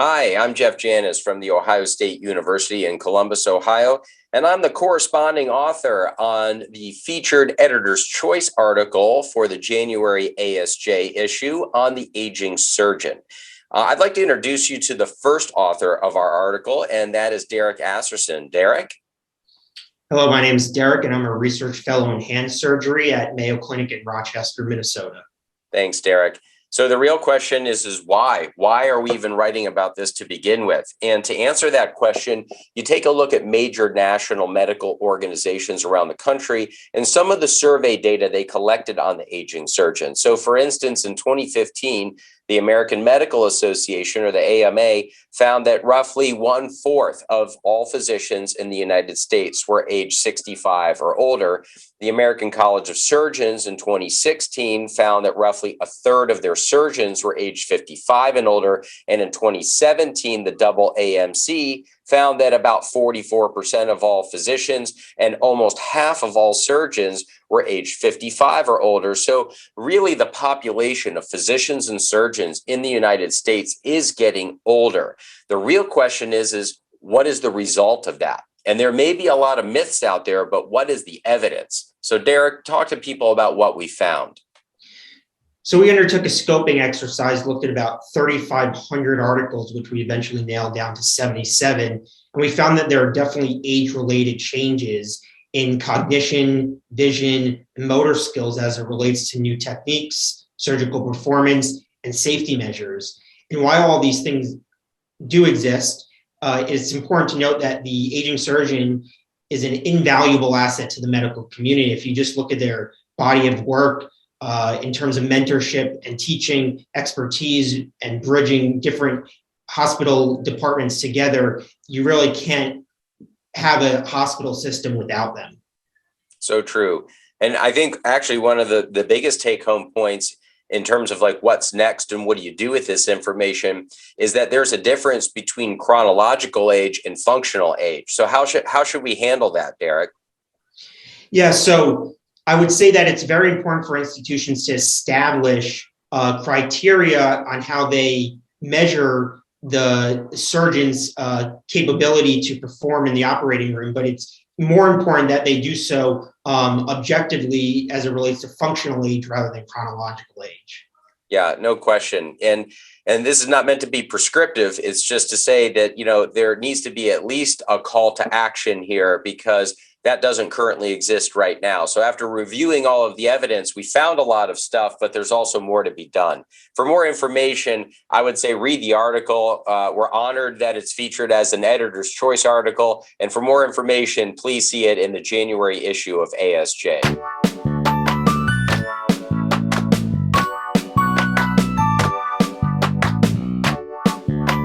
Hi, I'm Janis from the Ohio State University in Columbus, Ohio, and I'm the corresponding author on the featured Editor's Choice article for the January ASJ issue on the aging surgeon. I'd like to introduce you to the first author of our article, and that is Derek Asserson. Derek? Hello, my name is Derek, and I'm a research fellow in hand surgery at Mayo Clinic in Rochester, Minnesota. Thanks, Derek. So the real question is why? Why are we even writing about this to begin with? And to answer that question, you take a look at major national medical organizations around the country and some of the survey data they collected on the aging surgeon. So for instance, in 2015, the American Medical Association, or the AMA, found that roughly 1/4 of all physicians in the United States were age 65 or older. The American College of Surgeons in 2016 found that roughly 1/3 of their surgeons were age 55 and older. And in 2017, the AAMC found that about 44% of all physicians and almost half of all surgeons were age 55 or older. So really the population of physicians and surgeons in the United States is getting older. The real question is what is the result of that? And there may be a lot of myths out there, but what is the evidence? So Derek, talk to people about what we found. So we undertook a scoping exercise, looked at about 3,500 articles, which we eventually nailed down to 77. And we found that there are definitely age-related changes in cognition, vision, and motor skills as it relates to new techniques, surgical performance, and safety measures. And while all these things do exist, it's important to note that the aging surgeon is an invaluable asset to the medical community. If you just look at their body of work, in terms of mentorship and teaching expertise and bridging different hospital departments together, you really can't have a hospital system without them. So true. And I think actually one of the biggest take home points in terms of like what's next and what do you do with this information is that there's a difference between chronological age and functional age. So how should we handle that, Derek? Yeah, so I would say that it's very important for institutions to establish criteria on how they measure the surgeon's capability to perform in the operating room, but it's more important that they do so objectively as it relates to functional age rather than chronological age. Yeah, no question. And this is not meant to be prescriptive. It's just to say that, there needs to be at least a call to action here because that doesn't currently exist right now. So after reviewing all of the evidence, we found a lot of stuff, but there's also more to be done. For more information, I would say read the article. We're honored that it's featured as an Editor's Choice article. And for more information, please see it in the January issue of ASJ.